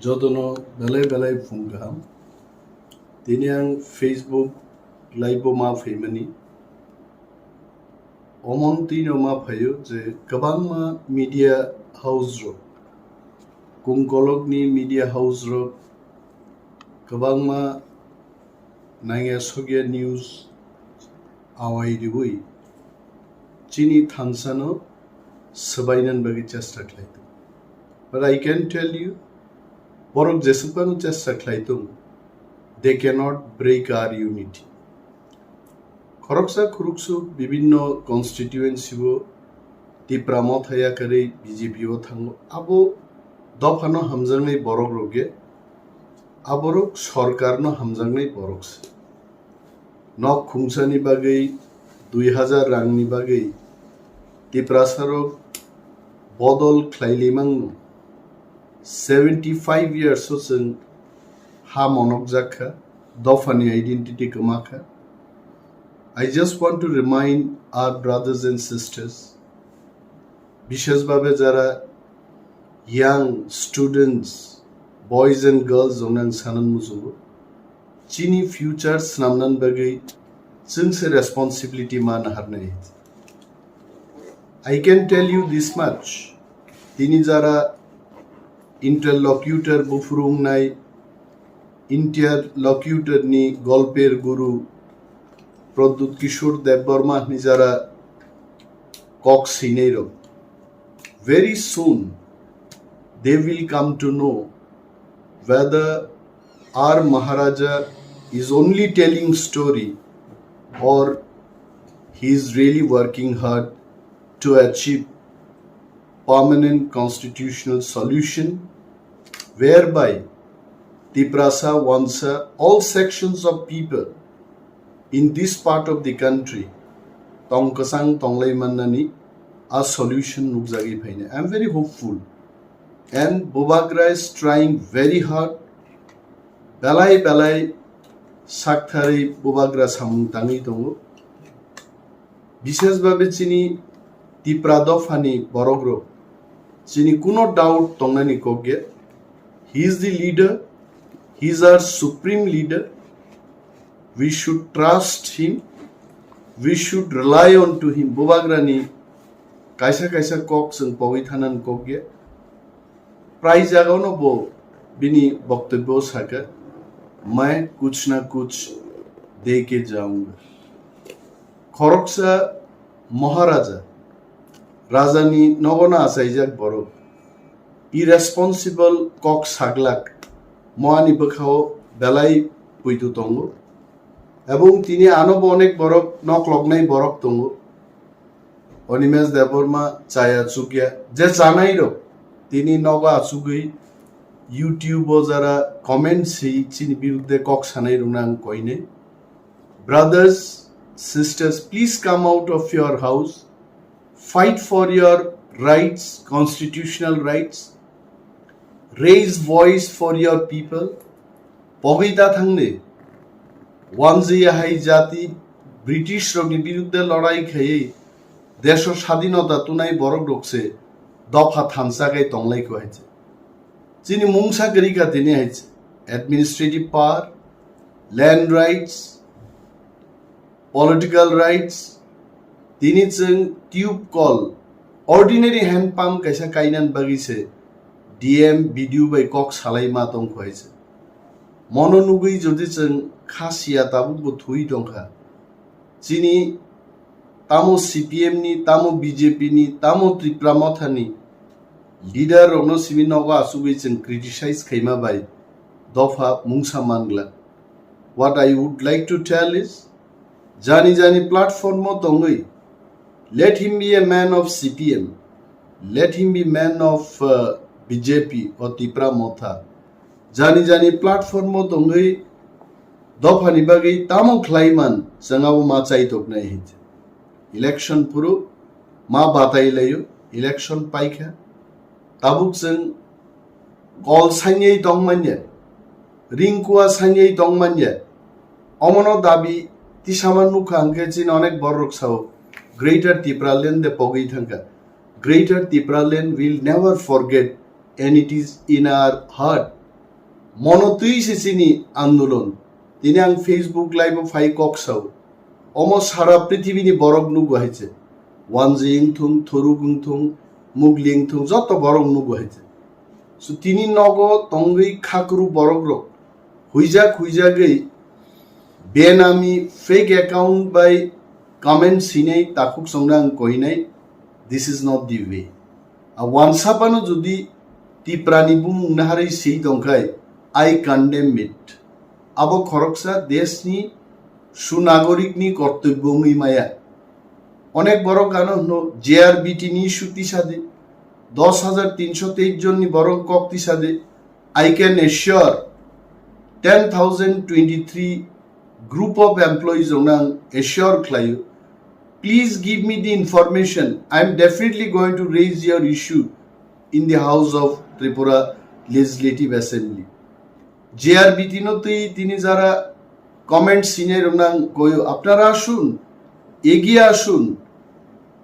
joto belai fungaham tini ang Facebook live ma family omonti no ma phayo je kabang ma media house ro kungkolok ni media house ro kabang ma nangya sogya news awai diwi chini thansano Swbaina Bagwi chesta khlaitu. But I can tell you, borok jesupanu chesta khlaitu, they cannot break our unity. Khoroksa khuruksu bibinno constituency bo Tipra Motha yakare BJP o thango abo dofano hamjangnai borok roge aborok sarkarno hamjangnai borokse nok khungsani bagai 2000 rangni bagai tiprasarok bodol Khwlaimano 75 years osen ha monok jakha dofani identity kamakha. I just want to remind our brothers and sisters, bishes babe jara young students, boys and girls onang sanan musugo chini future snamnan bagai chungse responsibility man harnai. I can tell you this much. Tini jara interlocutor bufurung nai interlocutor ni golper guru Prohibited Debbarma ni jara kok sinero. Very soon they will come to know whether our Maharaja is only telling story or he is really working hard to achieve permanent constitutional solution whereby Tiprasa wants all sections of people in this part of the country tongkasang tonglaimanani a solution nukjagi phaine. I am very hopeful and Bobagra is trying very hard. Belai sakthari Bobagra samung tangi tongo bishes babe chini Tipra dofani borogro chini kuno doubt tongnani kogge. He is the leader, he is our supreme leader. We should trust him, we should rely on to him. Bobagra ni kaisa kok sung pawithanan kogge प्राय जगह न वो बिनी वक्तव्य सका मैं कुछ ना कुछ दे के जाऊंगा. खरकसा महाराजा राजानी नगना आसाइजाक बरो irresponsible kok saglak moani bwkhao belai puitu tongo ebong tini anobo onek borok noklognai borok tongo Animesh Debbarma chaya chukya je janai ro tini noga achugui YouTube o jara comments hi chini birudde kok sanai runang koine. Brothers, sisters, please come out of your house, fight for your rights, constitutional rights, raise voice for your people. Pogita thangne wanjiya hai jati British rogni birudde লড়াই খেয়ে দেশ স্বাধীনতা তুনাই বড় রকছে দফা থামসাগাই তংলাই কয়েছে যিনি মুংসা গরিকা তিনি হয়েছে administrative power land rights political rights তিনি जों টিউব কল অর্ডিনারি হ্যান্ড পাম্প কাইসা কাইনান বাগিছে ডিএম ভিডিও বাই কক সালাই মা তং কয়েছে মনোনুগুই যদি जों খাসিয়া তাবু থুই দংখা যিনি Tamo CPM ni, tamo BJP ni, tamo Tipra Motha ni leader ono simi noga asubi chen criticize khaima bai dofa mungsa mangla. What I would like to tell is jani platform mo tongai let him be a man of CPM, let him be man of BJP or Tipra Motha. Jani platform mo tongai dofa ni bagai tamo Khwlaiman sangabu ma chai tok nai hit. Election puro ma batai layo election paikha tabuk जों kol sanyei tongmanya ringkua sanyei tongmanya omono dabi tisaman nukha angke chin onek borok sao greater Tipra land de pogei thangka greater Tipra land will never forget and it is in our heart Mono Twi se chini andolon tini ang Facebook live phai koksau omo sara prithibini borok nugo haiche wanjing thung thorugung thung mugling thung joto borok nugo haiche so tini nogo tongei khakru borok rok huija gei benami fake account by comment sinai takuk songrang koinai. This is not the way. Once upon jodi tiprani bumung naharai sei dongkai I condemn it. Abo khoroksa deshni সুনাগরিকনি কর্তব্যময়ী মায়া অনেক বড় কারণ হলো JRBT নি সুতি সাদে 10,323 জন নি বড় কক্তি সাদে I can assure 10,023 group of employees onang assure klayo. Please give me the information. I am definitely going to raise your issue in the House of Tripura Legislative Assembly. JRBT নতেই তিনি যারা comment সিনে রনাং কয়ো আপনারা আসুন এগিয়ে আসুন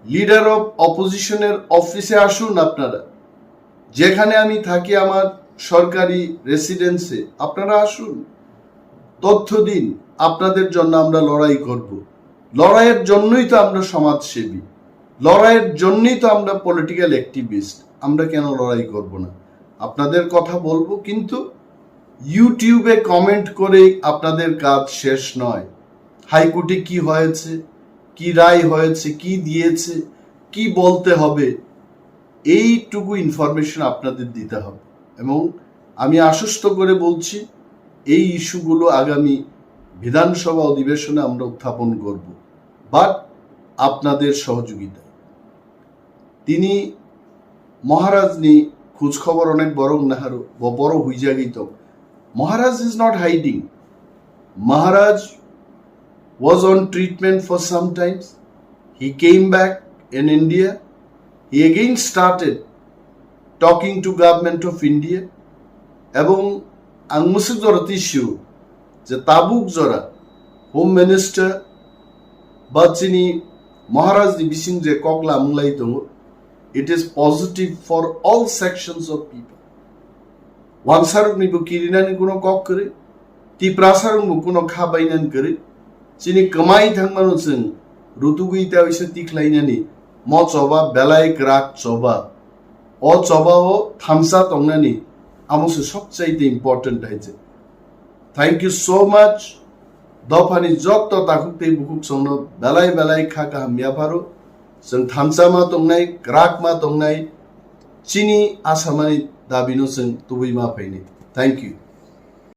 leader of অপোজিশনের অফিসে আসুন আপনারা যেখানে আমি থাকি আমার সরকারি রেসিডেন্সে আপনারা আসুন তথ্য দিন আপনাদের জন্য আমরা লড়াই করব লড়াইয়ের জন্যই তো আমরা সমাজসেবী লড়াইয়ের জন্যই তো আমরা পলিটিক্যাল অ্যাক্টিভিস্ট আমরা কেন লড়াই করব না আপনাদের কথা বলবো কিন্তু ইউটিউবে কমেন্ট করে আপনাদের কাজ শেষ নয় হাইকোর্টে কি হয়েছে কি রায় হয়েছে কি দিয়েছে কি বলতে হবে এইটুকু ইনফরমেশন আপনাদের দিতে হবে এবং আমি আশ্বস্ত করে বলছি এই ইস্যুগুলো আগামী বিধানসভা অধিবেশনে আমরা উত্থাপন করব বাট আপনাদের সহযোগিতা তিনি মহারাজ নি খোঁজ খবর অনেক বড় নাহারো বড় হইয়া গিত Maharaj is not hiding. Maharaj was on treatment for some times. He came back in India. He again started talking to government of India. Ebong ang musik jora tishu je tabuk jora Home Minister Bachini Maharaj di bising je kogla munglai tongo. It is positive for all sections of people. Wansaruk ni bukirinan kuno kok kere, tiprasarung bukuno khabainan kere, sini kemai thangmanu sing rutugui ta isa tiklainani mo choba belai krak choba o choba o thamsa tongnani amose sobchaite important haiche. Thank you so much. Dofani jotto takukte bukuk songno belai khaka ham yapharo sing thamsa ma tongnai krak ma tongnai chini asamani Dabino sing tuwi ma paini. Thank you.